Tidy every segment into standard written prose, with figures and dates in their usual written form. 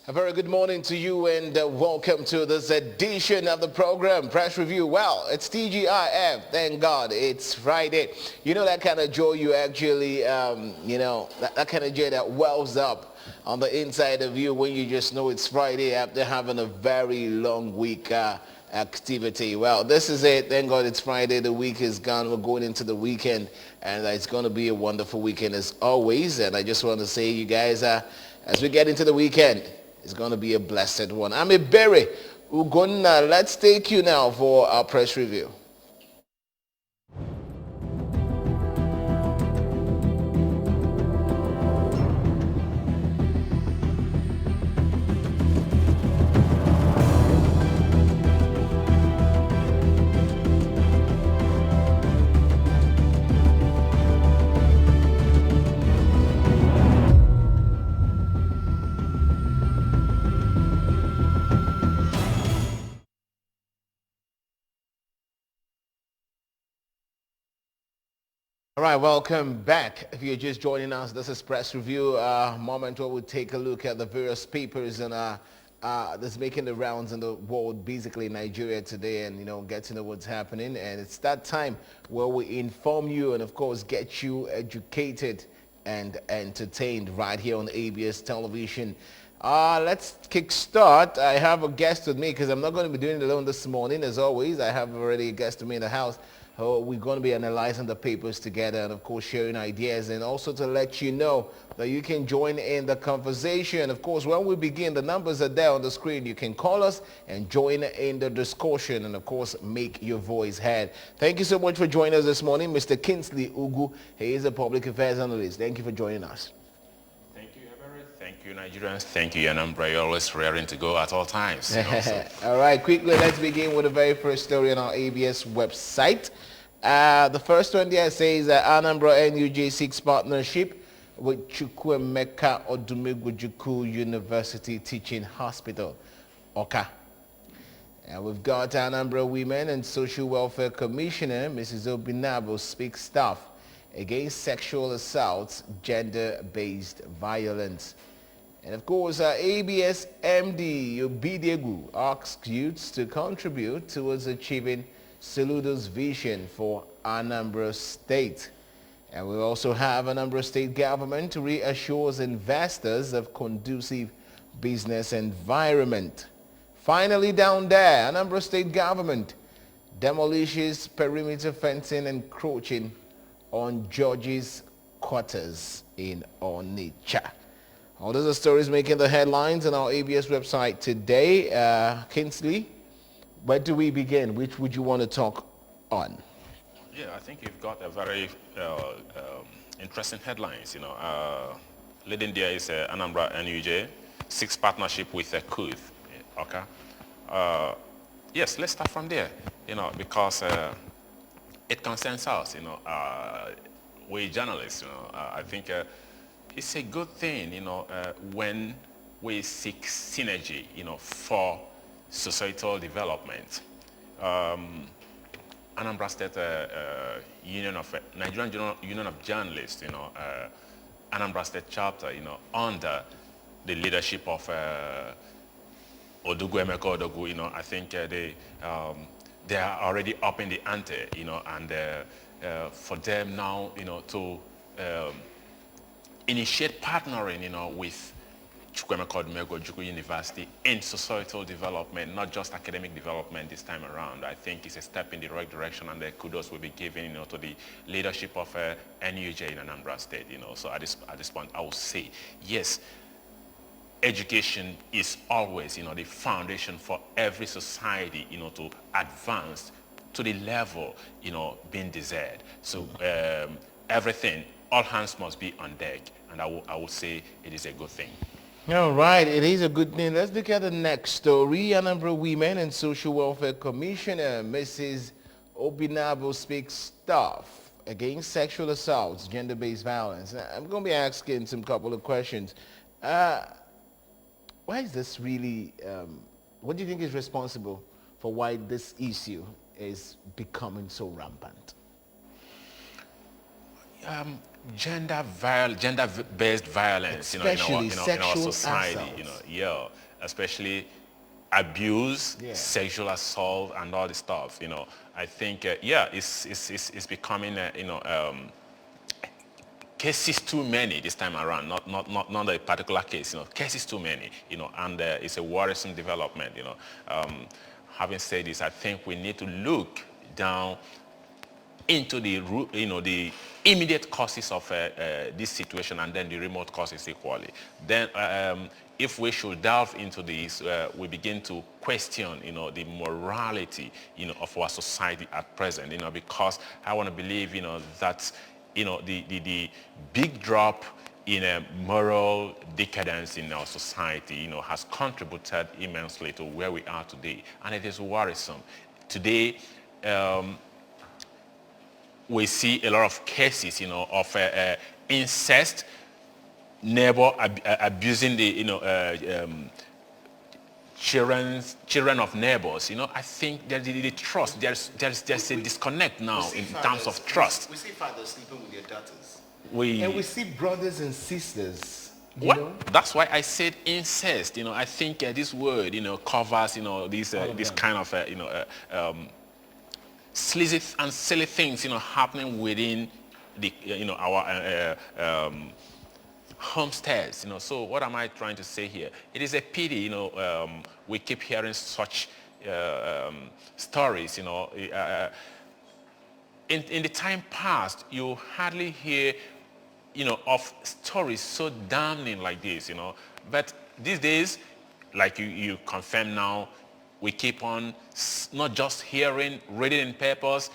A very good morning to you and welcome to this edition of the program, Press Review. Well, it's TGIF, thank God, it's Friday. You know that kind of joy you actually, that kind of joy that wells up on the inside of you when you just know it's Friday after having a very long week activity. Well, this is it. Thank God it's Friday. The week is gone. We're going into the weekend and it's going to be a wonderful weekend as always. And I just want to say, you guys, as we get into the weekend, it's going to be a blessed one. I'm Iberi Ugonna. Let's take you now for our press review. All right, welcome back. If you're just joining us, this is Press Review, moment where we take a look at the various papers and that's making the rounds in the world, basically Nigeria today, and get to know what's happening. And it's that time where we inform you and of course get you educated and entertained right here on ABS television. Let's kickstart. I have a guest with me because I'm not going to be doing it alone this morning. As always, I have already a guest with me in the house. We're going to be analyzing the papers together and of course sharing ideas, and also to let you know that you can join in the conversation. Of course, when we begin, the numbers are there on the screen. You can call us and join in the discussion and of course make your voice heard. Thank you so much for joining us this morning, Mr. Kingsley Ugu. He is a public affairs analyst. Thank you for joining us. Thank you, Nigerians. Thank you, Anambra. You're always raring to go at all times. So. All right, quickly, let's begin with the very first story on our ABS website. The first one there says Anambra NUJ seeks partnership with Chukwuemeka Odumegwu University Teaching Hospital, Oka. And we've got Anambra Women and Social Welfare Commissioner, Mrs. Obinabo, speaks tough against sexual assaults, gender-based violence. And of course, ABS MD Obidegu asks youths to contribute towards achieving Saludo's vision for Anambra State. And we also have Anambra State government reassures investors of conducive business environment. Finally, down there, Anambra State government demolishes perimeter fencing encroaching on judges' quarters in Onitsha. All those are stories making the headlines on our ABS website today. Kingsley, where do we begin? Which would you want to talk on? Yeah, I think you've got a very interesting headlines. Leading there is Anambra NUJ, seeks partnership with KUD. Okay. Yes, let's start from there. Because it concerns us. We journalists. I think it's a good thing. When we seek synergy. For societal development. Anambra State Nigerian Union of Journalists, Anambra State chapter, under the leadership of Emeka Odogwu, I think they are already up in the ante, and for them now, to initiate partnering, with Chukwuemeka Odumegwu University in societal development, not just academic development this time around. I think it's a step in the right direction, and the kudos will be given, to the leadership of NUJ in Anambra State. So at this point, I will say, yes, education is always, the foundation for every society, to advance to the level, being desired. So everything, all hands must be on deck, and I would say it is a good thing. All right, it is a good thing. Let's look at the next story. Anambra Women and Social Welfare Commissioner, Mrs. Obinabo, speaks tough against sexual assaults, gender-based violence. Now, I'm going to be asking some couple of questions. Why is this really, what do you think is responsible for why this issue is becoming so rampant? gender-based violence, Especially in our sexual society, assault. yeah, especially abuse, Yeah. sexual assault, and all the stuff, I think, yeah, it's becoming, cases too many this time around, not a particular case, cases too many, and it's a worrisome development, Having said this, I think we need to look down into the immediate causes of this situation and then the remote causes equally. Then if we should delve into this, we begin to question, the morality, of our society at present, because I want to believe, that, the big drop in a moral decadence in our society, has contributed immensely to where we are today, and it is worrisome. Today, we see a lot of cases, of incest, neighbor abusing the, children of neighbors. I think that the trust, there's a disconnect now in terms of trust. We see fathers sleeping with their daughters. We And we see brothers and sisters, That's why I said incest. I think this word, covers, this kind of, sleazy and silly things, happening within the, our homesteads. So what am I trying to say here? It is a pity, we keep hearing such stories. In the time past, you hardly hear, of stories so damning like this. But these days, like you confirm now, we keep on not just hearing, reading in papers,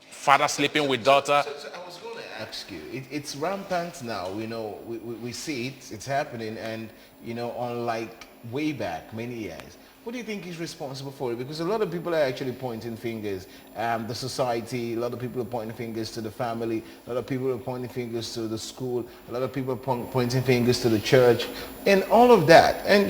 father sleeping with daughter. So I was going to ask you, it's rampant now, we see it, it's happening, and, unlike way back, many years. What do you think is responsible for it? Because a lot of people are actually pointing fingers. The society, a lot of people are pointing fingers to the family, a lot of people are pointing fingers to the school, a lot of people are pointing fingers to the church, and all of that. And,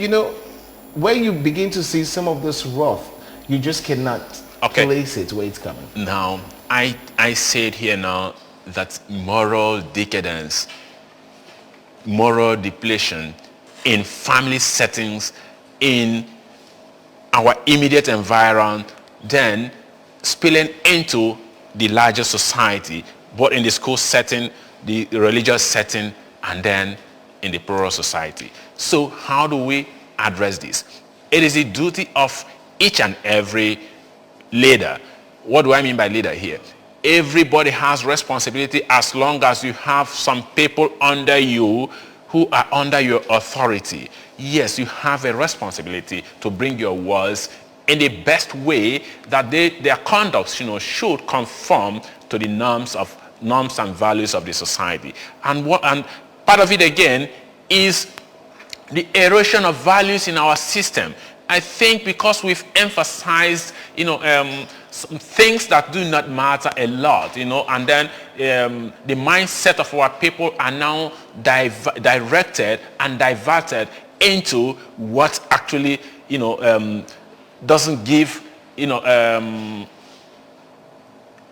where you begin to see some of this rough, you just cannot place it where it's coming. Now, I said here now that moral decadence, moral depletion in family settings, in our immediate environment, then spilling into the larger society, both in the school setting, the religious setting, and then in the plural society. So how do we address this? It is the duty of each and every leader. What do I mean by leader here? Everybody has responsibility as long as you have some people under you who are under your authority. Yes, you have a responsibility to bring your words in the best way that their conduct, should conform to the norms and values of the society. And part of it again is the erosion of values in our system. I think because we've emphasized, some things that do not matter a lot, and then the mindset of our people are now directed and diverted into what actually, doesn't give,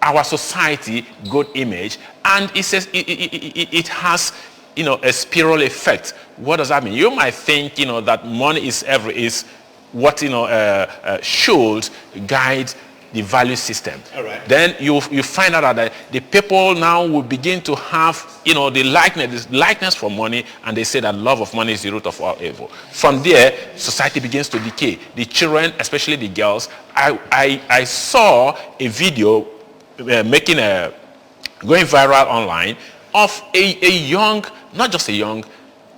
our society good image, and it has, a spiral effect. What does that mean? You might think, that money is what, should guide the value system. All right. Then you find out that the people now will begin to have, the likeness for money, and they say that love of money is the root of all evil. From there, society begins to decay. The children, especially the girls, I saw a video going viral online of a young, not just a young,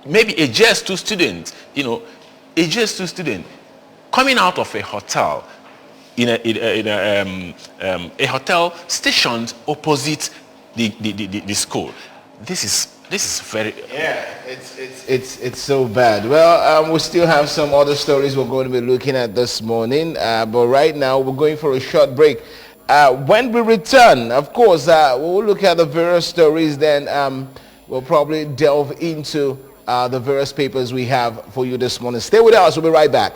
maybe a JS2 student, a JS2 student coming out of a hotel, in a hotel stationed opposite the school. This is very it's so bad. Well, we still have some other stories we're going to be looking at this morning, but right now we're going for a short break. When we return, of course, we'll look at the various stories. Then we'll probably delve into the various papers we have for you this morning. Stay with us. We'll be right back.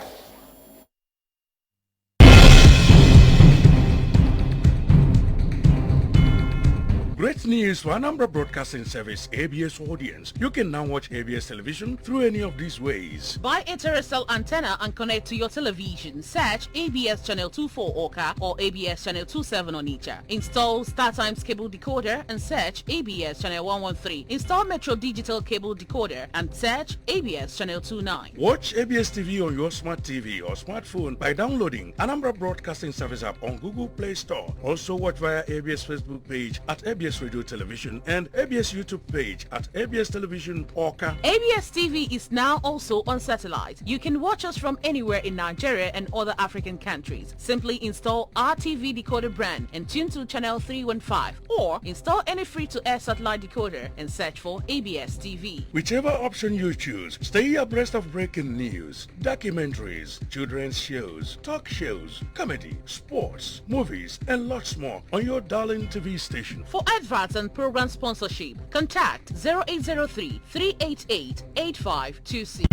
Great news for Anambra Broadcasting Service ABS audience. You can now watch ABS television through any of these ways. Buy a terrestrial antenna and connect to your television. Search ABS Channel 24 Oka or ABS Channel 27 Onitsha. Install StarTimes cable decoder and search ABS Channel 113. Install Metro Digital cable decoder and search ABS Channel 29. Watch ABS TV on your smart TV or smartphone by downloading Anambra Broadcasting Service app on Google Play Store. Also watch via ABS Facebook page at ABS Radio Television and ABS YouTube page at ABS Television Oka. ABS TV is now also on satellite. You can watch us from anywhere in Nigeria and other African countries. Simply install our TV decoder brand and tune to channel 315 or install any free-to-air satellite decoder and search for ABS TV. Whichever option you choose, stay abreast of breaking news, documentaries, children's shows, talk shows, comedy, sports, movies, and lots more on your darling TV station. For adverts and program sponsorship, contact 0803 388 8526.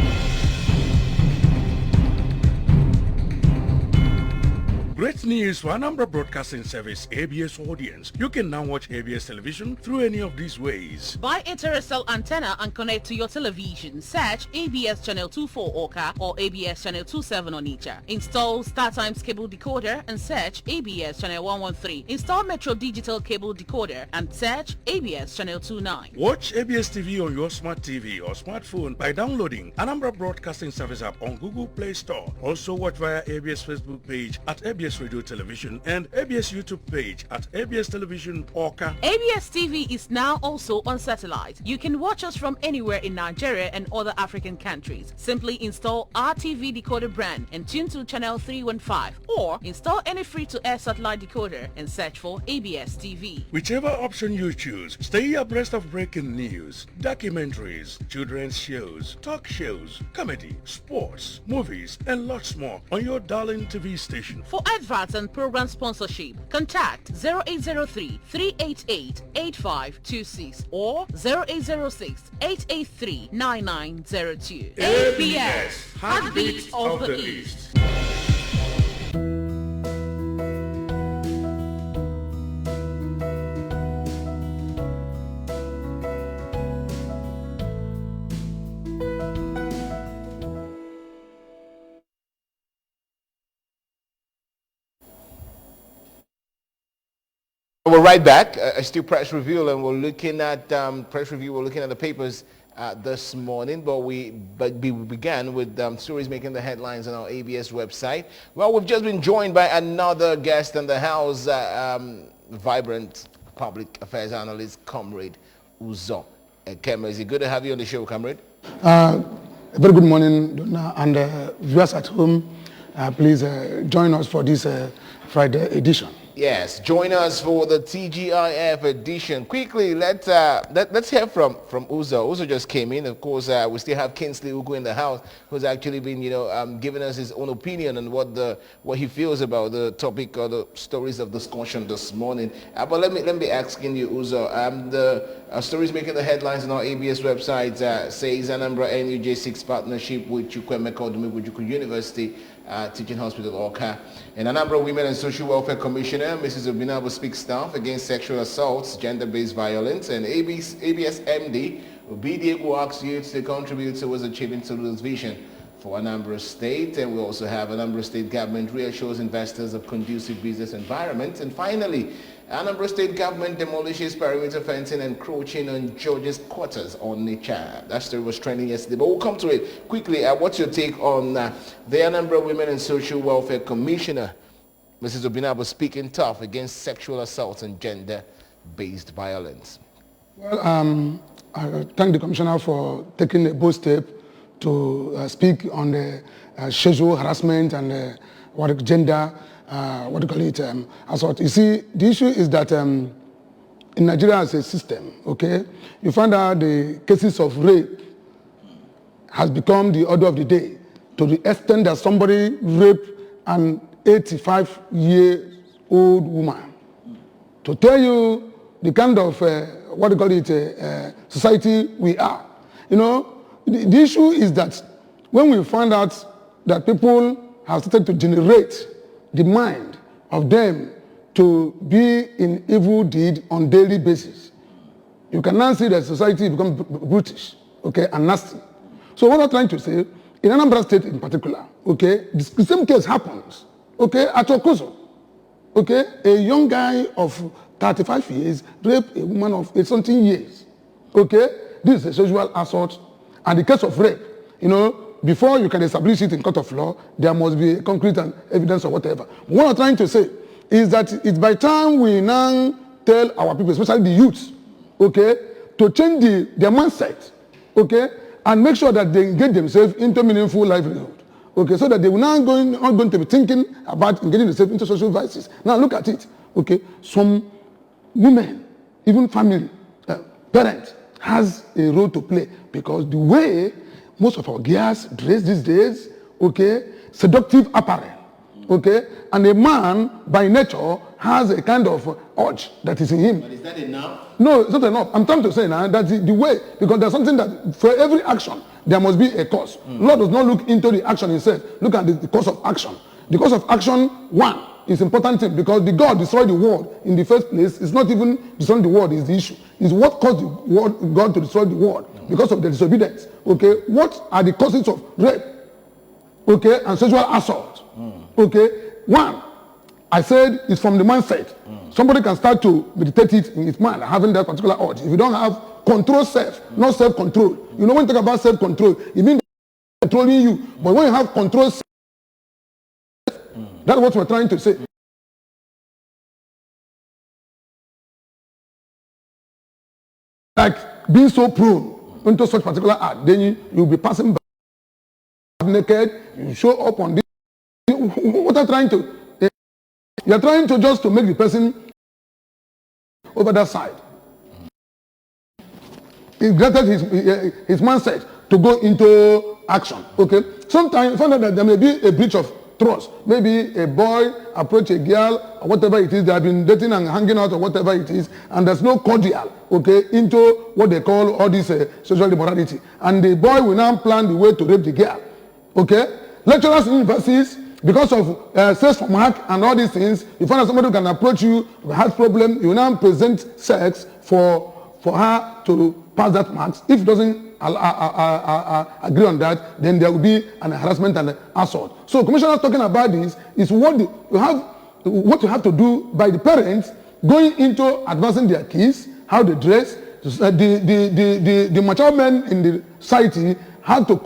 Great news for Anambra Broadcasting Service ABS audience. You can now watch ABS television through any of these ways. Buy a terrestrial antenna and connect to your television. Search ABS Channel 24 Oka or ABS Channel 27 Onitsha. Install StarTimes cable decoder and search ABS Channel 113. Install Metro Digital cable decoder and search ABS Channel 29. Watch ABS TV on your smart TV or smartphone by downloading Anambra Broadcasting Service app on Google Play Store. Also watch via ABS Facebook page at ABS Radio Television and ABS YouTube page at ABS Television Oka. ABS TV is now also on satellite. You can watch us from anywhere in Nigeria and other African countries. Simply install our TV decoder brand and tune to channel 315 or install any free-to-air satellite decoder and search for ABS TV. Whichever option you choose, stay abreast of breaking news, documentaries, children's shows, talk shows, comedy, sports, movies, and lots more on your darling TV station. For adverts and program sponsorship, contact 0803 388 8526 or 0806 883 9902. ABS, Heartbeat of the East. We're right back. Still press review, and we're looking at press review. We're looking at the papers this morning, but we began with stories making the headlines on our ABS website. Well, we've just been joined by another guest in the house, vibrant public affairs analyst, Comrade Uzo Ekeme. Is it good to have you on the show, Comrade? A very good morning, Donna, and viewers at home. Please join us for this Friday edition. Yes, join us for the TGIF edition. Quickly, let's hear from Uzo. Uzo just came in. Of course, we still have Kingsley Ugu in the house, who's actually been, giving us his own opinion on what he feels about the topic or the stories of discussion this morning. But let me be asking you, Uzo. The stories making the headlines on our ABS website says Anambra NUJ6 partnership with Chukwuemeka Odumegwu University Teaching Hospital Oka. And Anambra Women and Social Welfare Commissioner, Mrs. Obinabo, speaks staff against sexual assaults, gender-based violence, and ABS MD, Obidiegu, asks youth to contribute towards achieving Solu's vision for Anambra State. And we also have Anambra State government reassures investors of conducive business environment. And finally, Anambra State government demolishes perimeter fencing encroaching on George's quarters on Onitsha. That story was trending yesterday, but we'll come to it quickly. What's your take on the Anambra Women and Social Welfare Commissioner, Mrs. Obinabo, speaking tough against sexual assaults and gender-based violence? Well, I thank the Commissioner for taking a bold step to speak on the sexual harassment and gender assault. You see, the issue is that in Nigeria as a system, okay, you find out the cases of rape has become the order of the day to the extent that somebody raped an 85-year-old woman. To tell you the kind of, society we are. The issue is that when we find out that people have started to generate the mind of them to be in evil deed on daily basis, you can now see that society become brutish, okay, and nasty. So what I'm trying to say, in Anambra State in particular, okay, the same case happens, okay, at Okozo. Okay, a young guy of 35 years raped a woman of 18 years. Okay, this is a sexual assault. And the case of rape, you know, before you can establish it in court of law, there must be concrete and evidence or whatever. But what I'm trying to say is that it's by time we now tell our people, especially the youths, okay, to change their mindset, okay, and make sure that they get themselves into meaningful livelihood. Okay, so that they will not going to be thinking about getting themselves into social vices. Now look at it. Okay, some women, even family, parents, has a role to play because the way most of our girls dress these days, okay, seductive apparel, okay, and a man by nature has a kind of urge that is in him. But is that enough? No, it's not enough. I'm trying to say now that the way, because there's something that for every action, there must be a cause. Lord does not look into the action himself. Look at the cause of action. The cause of action, one, is important thing because the God destroyed the world in the first place. It's not even destroying the world is the issue. It's what caused the world, God to destroy the world because of the disobedience. Okay, what are the causes of rape? Okay, and sexual assault. Okay, one, I said it's from the mindset. Somebody can start to meditate it in his mind, having that particular urge. If you don't have control self, not self-control. You know, when you talk about self-control, it means controlling you. But when you have control self, that's what we're trying to say. Like being so prone into such particular act, then you'll be passing by naked, you show up on this. What I'm trying to, you're trying to just to make the person over that side. He granted his mindset to go into action. Okay. Sometimes you find out that there may be a breach of trust. Maybe a boy approach a girl or whatever it is. They have been dating and hanging out or whatever it is, and there's no cordial. Okay, into what they call all this sexual immorality, and the boy will now plan the way to rape the girl. Okay, lecturers in universities, because of sex from hack and all these things, you find out somebody who can approach you with a heart problem. You now present sex for her to pass that marks. If it doesn't agree on that, then there will be an harassment and assault. So commissioner talking about this is what you have to do by the parents going into advancing their kids, how they dress, the mature men in the society, how to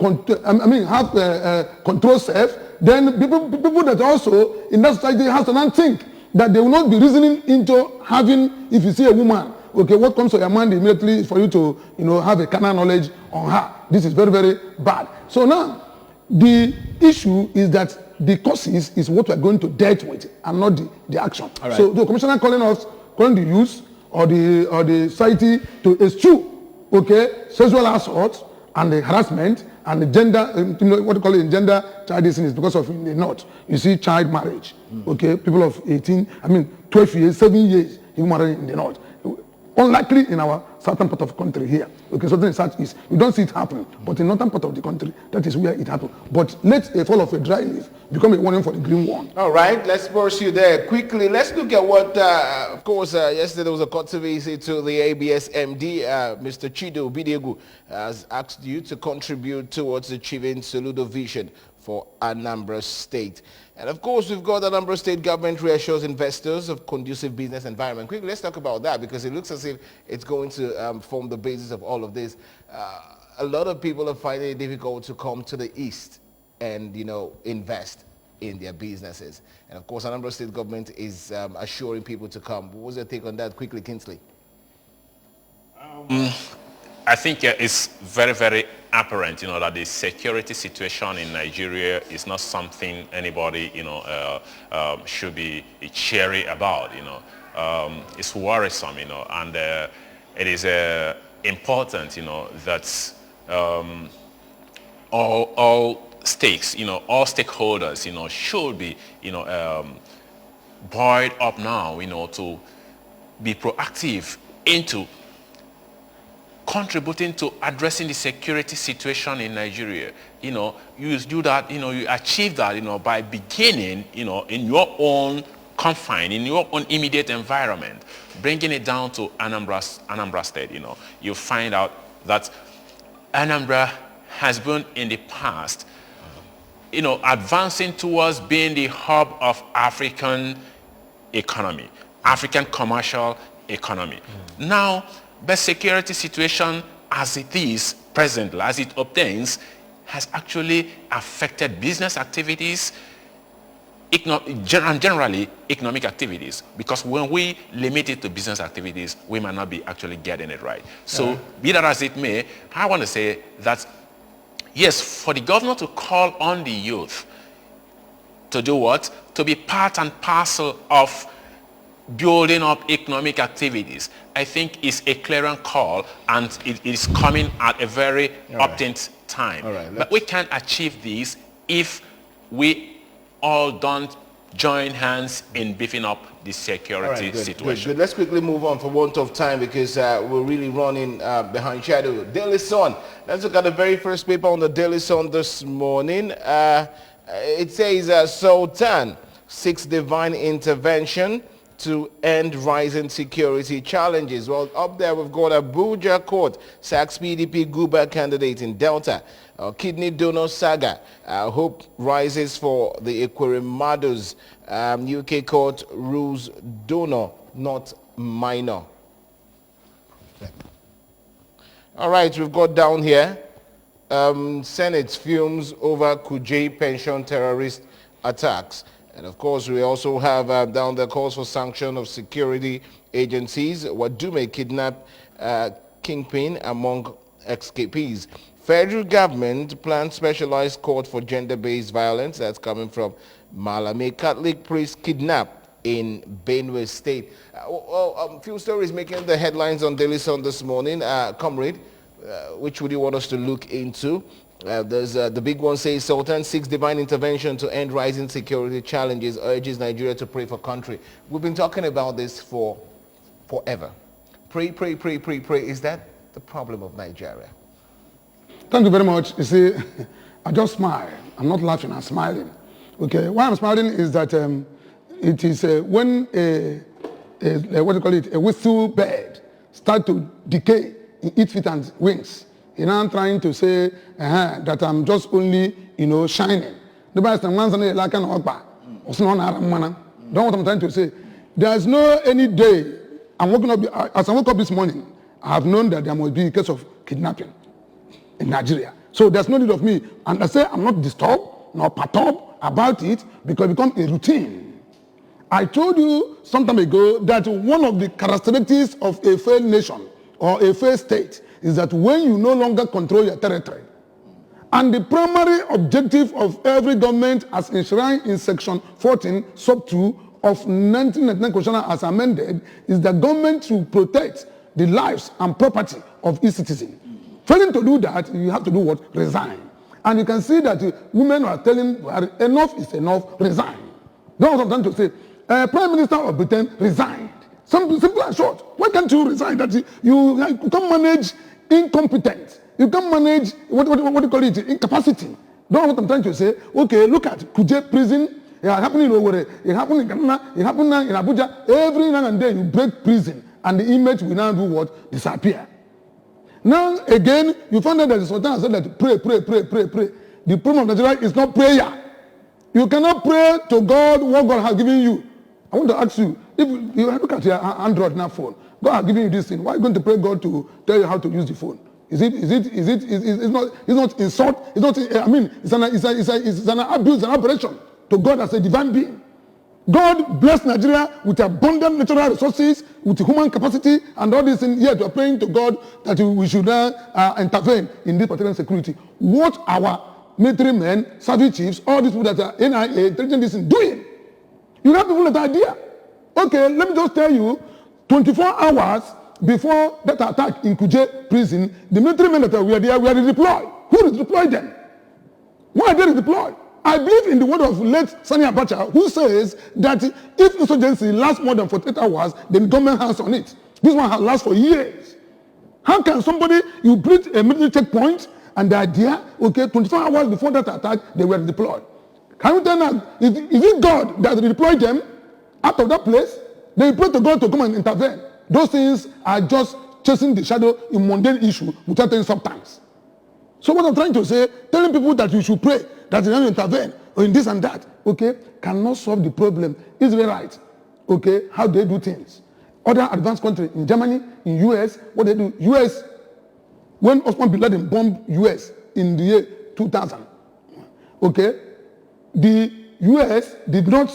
control self. Then people that also in that society has to not think that they will not be reasoning into having, if you see a woman, okay, what comes to your mind immediately is for you to, have a carnal knowledge on her. This is very, very bad. So now, the issue is that the causes is what we're going to deal with and not the action. Right. So the commissioner calling the youth or the society to eschew, okay, sexual assault and the harassment and the gender, what you call it, gender child is because of in the north. You see child marriage, okay, people of 12 years, 7 years, you marry in the north. Unlikely in our southern part of the country here. Okay, southern and southeast, you don't see it happen. But in northern part of the country, that is where it happens. But let a fall of a dry leaf become a warning for the green one. All right, let's pursue there quickly. Let's look at what, of course, yesterday there was a controversy to the ABS MD, Mr. Chido Bidegu, has asked you to contribute towards achieving Soludo vision for Anambra State. And of course, we've got Anambra State government reassures investors of conducive business environment. Quickly, let's talk about that because it looks as if it's going to form the basis of all of this. A lot of people are finding it difficult to come to the east and, invest in their businesses. And of course, Anambra State government is assuring people to come. What was your take on that? Quickly, Kingsley. I think it's very, very apparent, that the security situation in Nigeria is not something anybody, should be cheery about, It's worrisome, and it is important, that all stakes, all stakeholders, should be, buoyed up now, to be proactive into contributing to addressing the security situation in Nigeria. You do that, you achieve that, by beginning, in your own confine in your own immediate environment, bringing it down to Anambra State, you find out that Anambra has been in the past, advancing towards being the hub of African economy, African commercial economy. Now, the security situation as it is presently, as it obtains, has actually affected business activities, and generally economic activities, because when we limit it to business activities, we might not be actually getting it right. So be that as it may, I want to say that, yes, for the governor to call on the youth to do what? To be part and parcel of building up economic activities, I think is a clarion call, and it is coming at a very opportune time. But we can't achieve this if we all don't join hands in beefing up the security situation. Good. Let's quickly move on for want of time, because we're really running behind schedule. Daily Sun. Let's look at the very first paper on the Daily Sun this morning. It says Sultan seeks divine intervention to end rising security challenges. Well, up there we've got Abuja Court sacks PDP Guba candidate in Delta. Kidney donor saga. Hope rises for the Equirimados. UK court rules donor, not minor. All right, we've got down here. Senate fumes over Kuje pension terrorist attacks. And of course, we also have down the calls for sanction of security agencies. Wadume kidnap kingpin among escapees. Federal government plans specialized court for gender-based violence. That's coming from Malame. Catholic priest kidnapped in Benue State. A few stories making the headlines on Daily Sun this morning. Comrade, which would you want us to look into? There's the big one says Sultan seeks divine intervention to end rising security challenges, urges Nigeria to pray for country. We've been talking about this for forever. Pray. Is that the problem of Nigeria? Thank you very much. You see, I just smile. I'm not laughing, I'm smiling. Okay, why I'm smiling is that it is when a whistle bird start to decay in its feet and wings. I'm trying to say that I'm just only, shining. Don't know what I'm trying to say. There's no any day, as I woke up this morning, I have known that there must be a case of kidnapping in Nigeria. So there's no need of me. And I say I'm not disturbed nor perturbed about it, because it becomes a routine. I told you some time ago that one of the characteristics of a failed nation or a failed state is that when you no longer control your territory, and the primary objective of every government as enshrined in section 14 sub 2 of 1999 constitution as amended is the government to protect the lives and property of its citizens. Failing to do that, you have to do what? Resign. And you can see that women are telling enough is enough, resign. That's what I'm trying to say. Prime Minister of Britain resigned. Simple and short. Why can't you resign? That you can't manage incompetence. You can't manage, what do you call it, incapacity. That's what I'm trying to say. Okay, look at Kuje prison. It happened in Owerri. It happened in Ghana. It happened in Abuja. Every now and then you break prison, and the inmates will now do what? Disappear. Now again, you find out that the Sultan has said that pray. The problem of Nigeria is not prayer. You cannot pray to God what God has given you. I want to ask you, if you look at your Android now phone, God has given you this thing. Why are you going to pray God to tell you how to use the phone? It's not insult. It's not. I mean, it's an abuse, an aberration to God as a divine being. God bless Nigeria with abundant natural resources, with human capacity, and all these things. Yet we are praying to God that we should intervene in this particular security. What our military men, service chiefs, all these people that are NIA, intelligence is doing? You have people that idea. Okay, let me just tell you, 24 hours before that attack in Kuje prison, the military men that were there were redeployed. Who redeployed them? Why are they redeployed? I believe in the word of late Sani Abacha, who says that if insurgency lasts more than 48 hours, then government has on it. This one has lasted for years. How can somebody, you build a military checkpoint, and the idea, okay, 24 hours before that attack, they were deployed. Can you tell us, is it God that deployed them? out of that place, they pray to God to come and intervene. Those things are just chasing the shadow in mundane issue without any substance. So what I'm trying to say, telling people that you should pray, that you don't intervene, or in this and that, okay, cannot solve the problem. Is it right? Okay, how they do things. Other advanced countries, in Germany, in US, what they do, US, when Osman bin Laden bombed US in the year 2000, okay, the US did not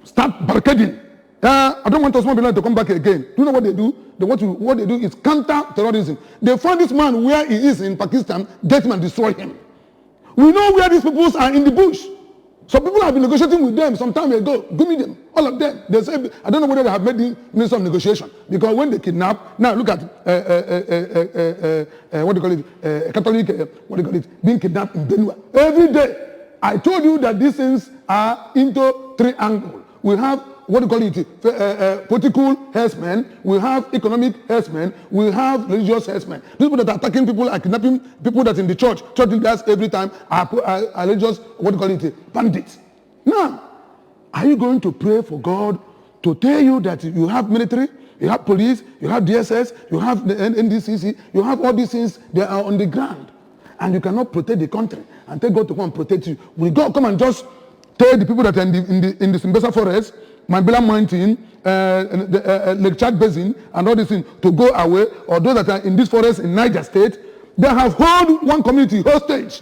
start barricading. I don't want Osman bin Laden to come back again. Do you know what they do? What they do is counter-terrorism. They find this man where he is in Pakistan, get him and destroy him. We know where these people are in the bush. So people have been negotiating with them some time ago. Give me them, all of them. They say, I don't know whether they have made the minister of negotiation. Because when they kidnap, now look at, what do you call it, Catholic, what do you call it, being kidnapped in Benue. Every day, I told you that these things are into three angles. We have, what do you call it, political herdsmen, we have economic herdsmen, we have religious herdsmen. These people that are attacking people are kidnapping people that in the church leaders every time are religious, what do you call it, bandits. Now, are you going to pray for God to tell you that you have military, you have police, you have DSS, you have the NDCC, you have all these things, they are on the ground, and you cannot protect the country and tell God to come and protect you? Will God come and just tell the people that are in the Simbesa forest, Mambila Mountain, Lake Chad Basin, and all these things to go away, or those that are in this forest in Niger State, they have held one community hostage.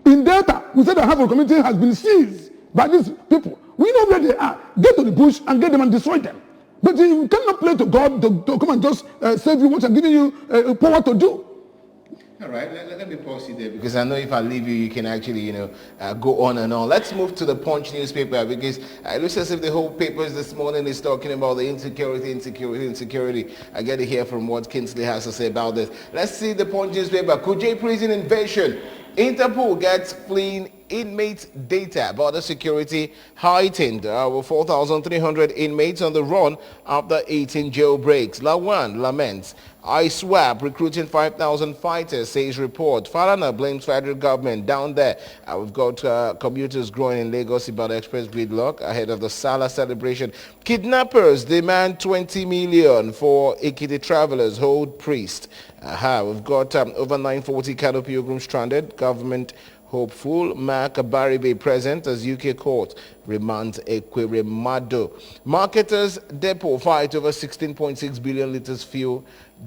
In Delta, we said that half of the community has been seized by these people. We know where they are. Get to the bush and get them and destroy them. But you cannot play to God to come and just save you what I'm giving you power to do. All right, let me pause you there, because I know if I leave you, you can actually, go on and on. Let's move to the Punch newspaper, because it looks as if the whole papers this morning is talking about the insecurity. I get to hear from what Kingsley has to say about this. Let's see the Punch newspaper. Kuje prison invasion. Interpol gets fleeing inmates data. Border security heightened. With 4,300 inmates on the run after 18 jailbreaks. Lawan laments. ISWAP recruiting 5,000 fighters, says report. Falana blames federal government down there. We've got commuters growing in Lagos about express gridlock ahead of the Salah celebration. Kidnappers demand 20 million for Ekiti travelers, hold priest. We've got over 940 cattle pilgrims stranded. Government hopeful. Mark Baribe present as UK court remands Ekweremadu. Marketers depot fight over 16.6 billion litres fuel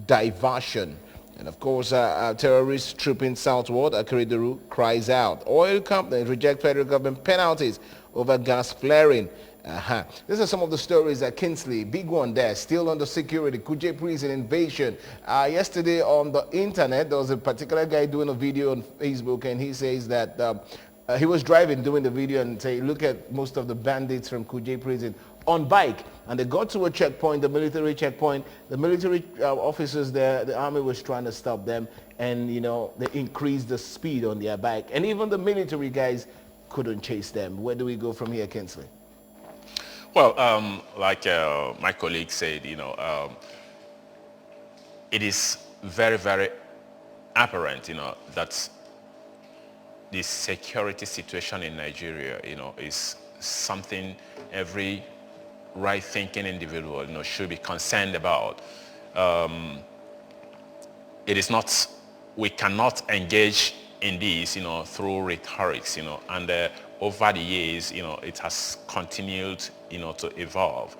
diversion. And of course, terrorists trooping southward. Akerideru cries out. Oil companies reject federal government penalties over gas flaring. These are some of the stories that Kingsley, big one there, still under security. Kuje prison invasion. Yesterday on the internet, there was a particular guy doing a video on Facebook, and he says that he was driving, doing the video, and say, look at most of the bandits from Kuje prison on bike. And they got to a checkpoint, the military checkpoint. The military officers there, the army was trying to stop them, and they increased the speed on their bike. And even the military guys couldn't chase them. Where do we go from here, Kingsley? Well, like my colleague said, it is very, very apparent, that the security situation in Nigeria, is something every right-thinking individual, should be concerned about. It is not, we cannot engage in this, through rhetorics, and over the years, it has continued, to evolve,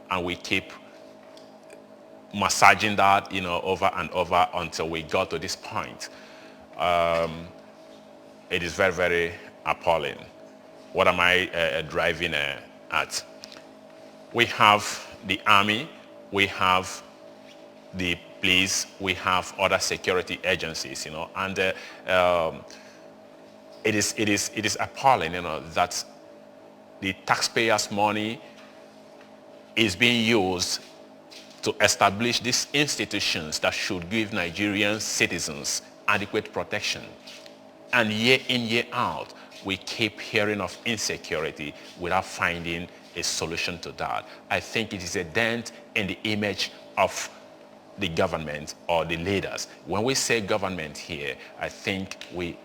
and we keep massaging that, over and over until we got to this point. It is very, very appalling. What am I driving at? We have the army, we have the police, we have other security agencies, and it is appalling, that the taxpayers' money is being used to establish these institutions that should give Nigerian citizens adequate protection. And year in, year out, we keep hearing of insecurity without finding a solution to that. I think it is a dent in the image of the government or the leaders. When we say government here, I think we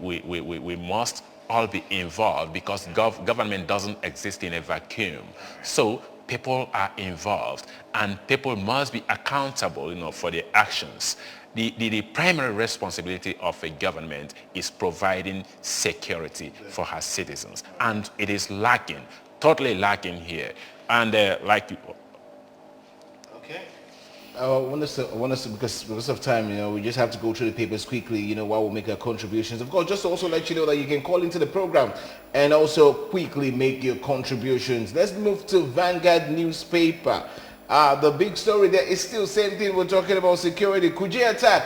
must all be involved because government doesn't exist in a vacuum. So people are involved and people must be accountable, for their actions. The primary responsibility of a government is providing security for her citizens, and it is lacking, totally lacking here. And okay. I want us to, because of time, we just have to go through the papers quickly, while we make our contributions. Of course, just to also let you know that you can call into the program and also quickly make your contributions. Let's move to Vanguard newspaper. The big story there is still same thing. We're talking about security. Kuje attack.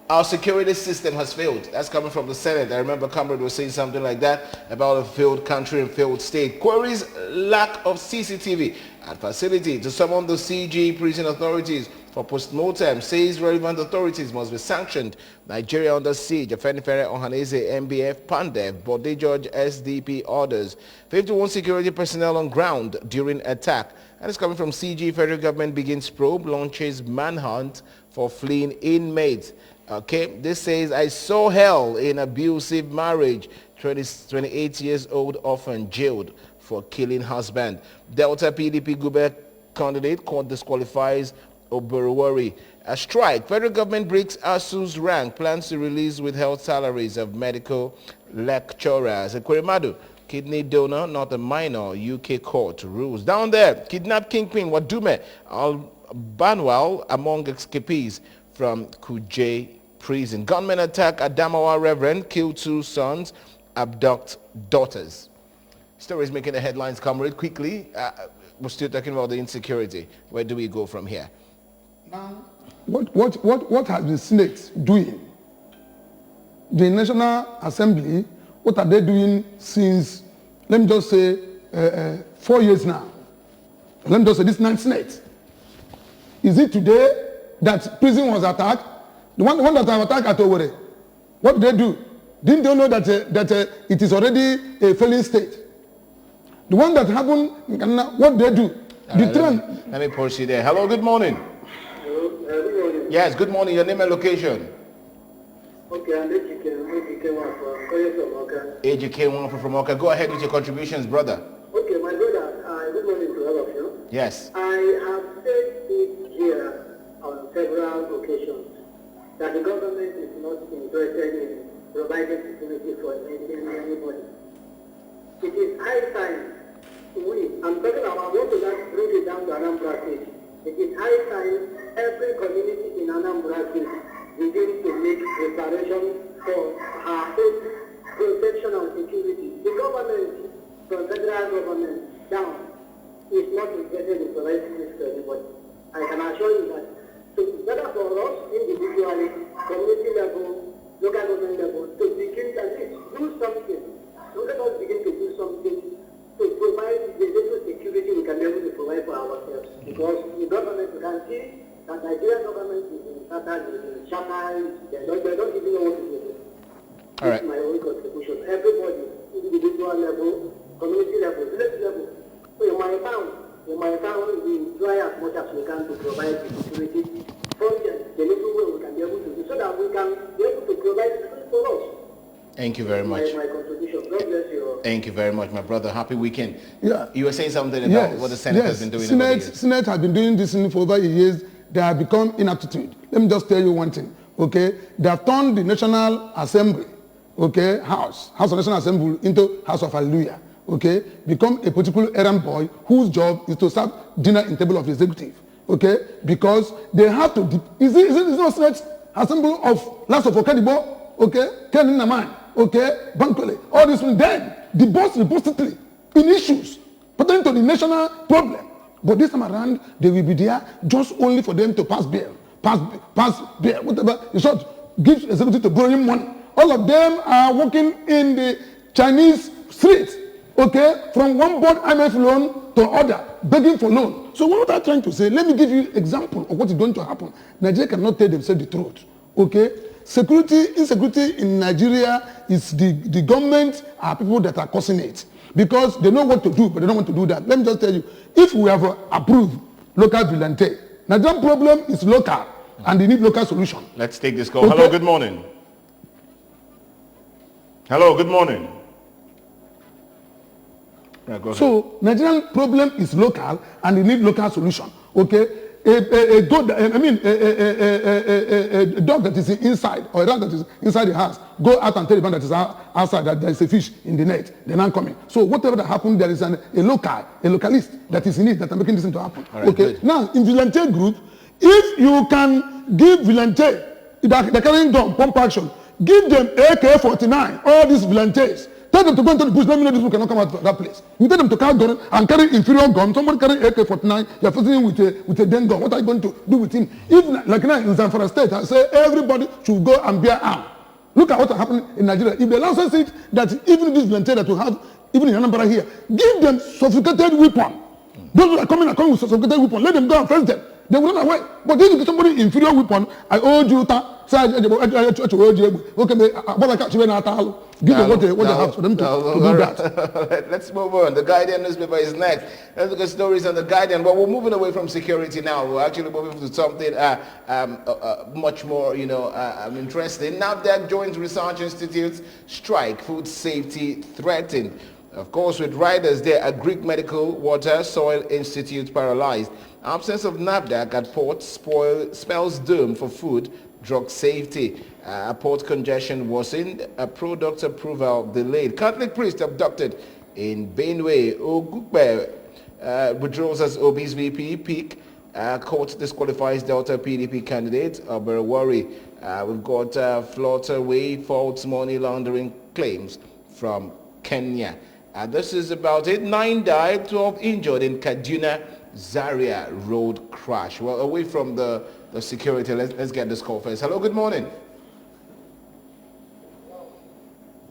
Our security system has failed. That's coming from the Senate. I remember Comrade was saying something like that about a failed country and failed state. Queries lack of CCTV and facility to summon the CG prison authorities for post-mortem, says relevant authorities must be sanctioned. Nigeria under siege. Afenifere Ohaneze, MBF, Pandev, Bode George, SDP orders. 51 security personnel on ground during attack. And it's coming from CG. Federal government begins probe, launches manhunt for fleeing inmates. Okay, this says, I saw hell in abusive marriage. 28 years old orphan jailed for killing husband. Delta PDP Gube candidate court disqualifies Oberwari. A strike. Federal government breaks ASU's rank. Plans to release withheld salaries of medical lecturers. Ekweremadu, kidney donor, not a minor. UK court rules. Down there, kidnap kingpin Wadume Al-Banwal among escapees from Kuje prison. Gunmen attack Adamawa Reverend, kill 2 sons, abduct daughters. Stories making the headlines, comrade. Quickly, we're still talking about the insecurity. Where do we go from here? Now, what has the Senate doing? The National Assembly, what are they doing since, let me just say, 4 years now? Let me just say this 9th Senate. Is it today that prison was attacked? The one that was attacked at Owerri. What did they do? Didn't they know that it is already a failing state? The one that happened, what did they do? Let me pause you there. Hello, good morning. Hello, good morning. Yes, good morning. Your name and location? Okay, I'm AJK1 from Oka. Go ahead with your contributions, brother. Okay, my brother, good morning to all of you. Yes. I have said it here on several occasions that the government is not interested in providing security for anybody. It is high time I'm talking about, I want to bring it down to Anambra State. It is high time every community in Anambra State begins to make preparation for her own protection and security. The government, from federal government down, is not interested in providing this to anybody. I can assure you that. So it's better for us individually, community level, local government level, to begin to do something. Let us begin to do something to provide the little security we can be able to provide for ourselves. Because the government, you can see that Nigerian government is in Shanghai, they don't even know what to do. All right. This is my own contribution. Everybody, individual level, community level, village level. So in my town, we try as much as we can to provide the security for the little way we can be able to do, so that we can be able to provide security for us. Thank you very much. My contribution. God bless you. Thank you very much, my brother. Happy weekend. Yeah. You were saying something about what the Senate has been doing over the years. Senate has been doing this thing for over years. They have become inaptitude. Let me just tell you one thing, okay? They have turned the National Assembly, okay, House of National Assembly into House of Hallelujah, okay? Become a particular errand boy whose job is to serve dinner in table of the executive, okay? Because they have to, is it not Senate Assembly of Last of Okadibo, okay? Ken Naman, okay? Bankole, all this one, then the boss repository in issues pertaining to the national problem. But this time around, they will be there just only for them to pass bail, pass bail, whatever. In short, give executive to borrow him money. All of them are working in the Chinese streets, okay, from one board IMF loan to other, begging for loan. So what I'm trying to say, let me give you an example of what is going to happen. Nigeria cannot tell themselves the truth, okay? Insecurity in Nigeria is the government are people that are causing it. Because they know what to do, but they don't want to do that. Let me just tell you, if we have approved local vigilante, Nigerian problem is local, and they need local solution. Let's take this call. Okay. Hello, good morning. Hello, good morning. Yeah, go ahead. So Nigerian problem is local and they need local solution. Okay, a dog that is inside or a rat that is inside the house, go out and tell the man that is outside that there is a fish in the net. They're not coming. So whatever that happened, there is a localist that is in it that are making this thing to happen. Right, okay. Good. Now in vigilante group, if you can give vigilante the carrying gun pump action, give them AK-49, all these vigilantes. Tell them to go into the bush. Let me know these people cannot come out of that place. You tell them to carry gun and carry inferior gun. Somebody carry AK-49. You're facing him with a den gun. What are you going to do with him? If like now in Zamfara State, I say everybody should go and bear arms. Look at what happened in Nigeria. If the license it that even this vigilantes that we have, even in Anambra here, give them sophisticated weapon. Those who are coming with sophisticated weapon. Let them go and face them. They will run away. But if you give somebody inferior weapon, I owe you okay, give them what they have for them to do that. Let's move on. The Guardian newspaper is next. Let's look at stories on the Guardian. But we're moving away from security now. We're actually moving to something much more, interesting. NAFDAC joins research institutes strike. Food safety threatened. Of course, with riders there, Greek Medical Water Soil Institute paralyzed. Absence of NAFDAC at port spells doom for food drug safety. Port congestion worsened. Product approval delayed. Catholic priest abducted in Benue. Ogugbe withdraws as Obi's VP. Peak. Court disqualifies Delta PDP candidate. Worry. We've got Flutterway false money laundering claims from Kenya. This is about it. 9 died, 12 injured in Kaduna Zaria road crash. Well, away from the security, let's get this call first. Hello, good morning.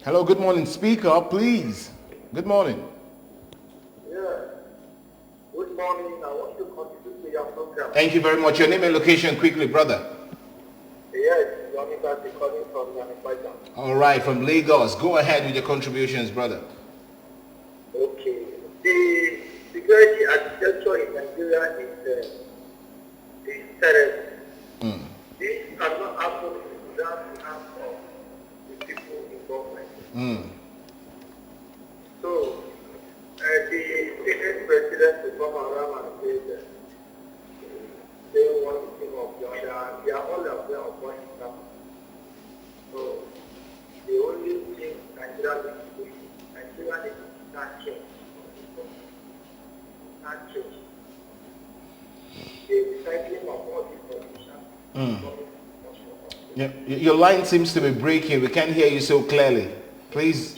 Hello, good morning. Speak up, please. Good morning. Yeah. Good morning. I want to contribute to your program. Thank you very much. Your name and location quickly, brother. Yes, Johnny Bati calling from Yanipaitan. All right, from Lagos. Go ahead with your contributions, brother. Okay. The security architecture in Nigeria is terrible. This cannot happen without the help of the people in government. So, the state president will come around and say that they want to think of the other. They are all aware of what is happening. So, the only thing Nigeria needs to do is Nigeria needs to start change. The recycling of all these solutions. Yeah, your line seems to be breaking. We can't hear you so clearly. Please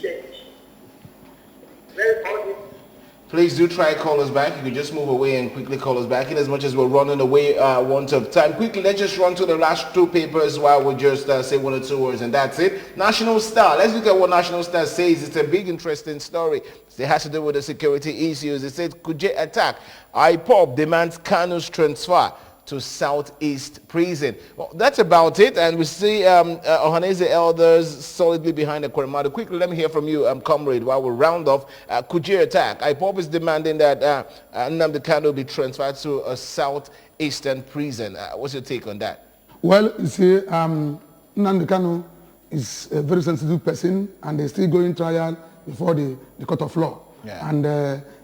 do try call us back. You can just move away and quickly call us back in as much as we're running away want of time. Quickly, let's just run to the last 2 papers while we just say 1 or 2 words and that's it. National Star. Let's look at what National Star says. It's a big interesting story. It has to do with the security issues. It says Kuje attack. IPOB demands Kanu's transfer to Southeast Prison. Well, that's about it. And we see Ohanese elders solidly behind the Koremadu. Quickly, let me hear from you, comrade, while we round off. Kuje attack. IPOB is demanding that Nnamdi Kanu be transferred to a Southeastern prison. What's your take on that? Well, you see, Nnamdi Kanu is a very sensitive person and they're still going trial before the court of law. Yeah. And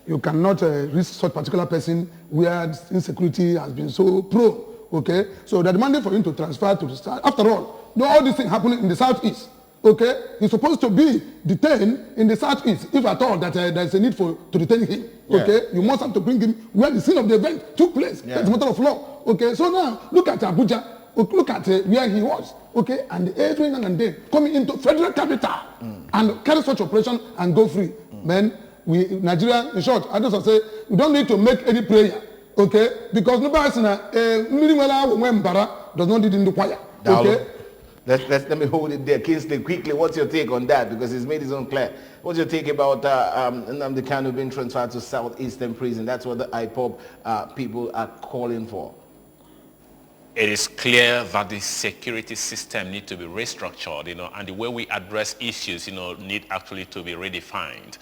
you cannot risk such particular person where insecurity has been so prone. Okay, so they're demanding for him to transfer to the south. After all these things happening in the southeast. Okay, he's supposed to be detained in the southeast, if at all that there's a need to detain him. Okay, yeah. You must have to bring him where the scene of the event took place. Yeah. That's a matter of law. Okay, so now look at Abuja. Look at where he was. Okay, and every now and then coming into federal capital and carry such operation and go free. Man. Nigeria, in short, I just say we don't need to make any prayer, okay? Because nobody does not need in the choir. Okay? Let me hold it there. Kingsley, quickly, what's your take on that? Because he's made his own clear. What's your take about Nnamdi Kanu being transferred to Southeastern Prison? That's what the IPOB people are calling for. It is clear that the security system needs to be restructured, and the way we address issues, need actually to be redefined.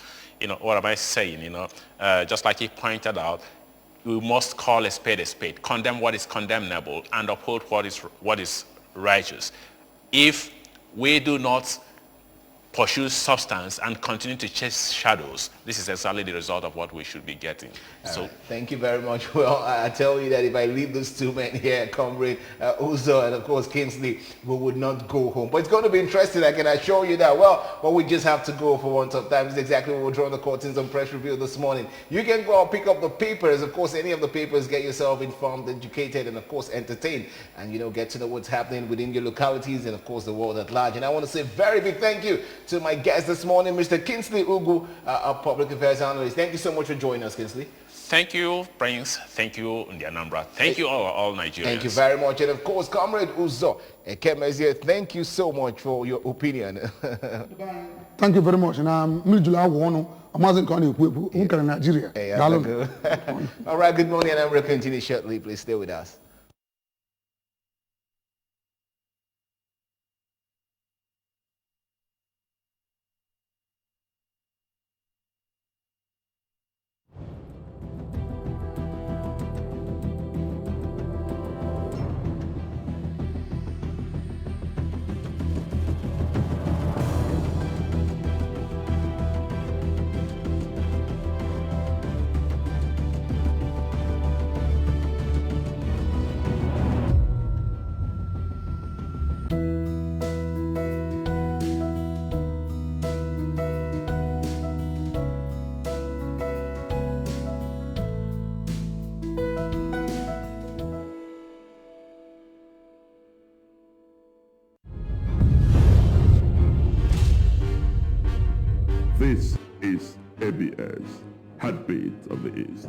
What am I saying? Just like he pointed out, we must call a spade, condemn what is condemnable, and uphold what is righteous. If we do not pursue substance and continue to chase shadows, this is exactly the result of what we should be getting. So right. Thank you very much. Well, I tell you that if I leave those two men here, Comrade Uzo and of course Kingsley, we would not go home. But it's going to be interesting, I can assure you that. Well, we just have to go for one of time. This is exactly what we're drawing the curtains on Press Review this morning. You can go and pick up the papers. Of course, any of the papers, get yourself informed, educated, and of course entertained. And get to know what's happening within your localities and of course the world at large. And I want to say a very big thank you to my guest this morning, Mr. Kingsley Ugu, our public affairs analyst. Thank you so much for joining us, Kingsley. Thank you, Prince. Thank you, Anambra. Thank you, all Nigerians. Thank you very much. And of course, Comrade Uzo Ekemezie, thank you so much for your opinion. Thank you very much. And I'm Nigeria. All right, good morning, and I'm going to continue shortly. Please stay with us. This is ABS, Heartbeat of the East.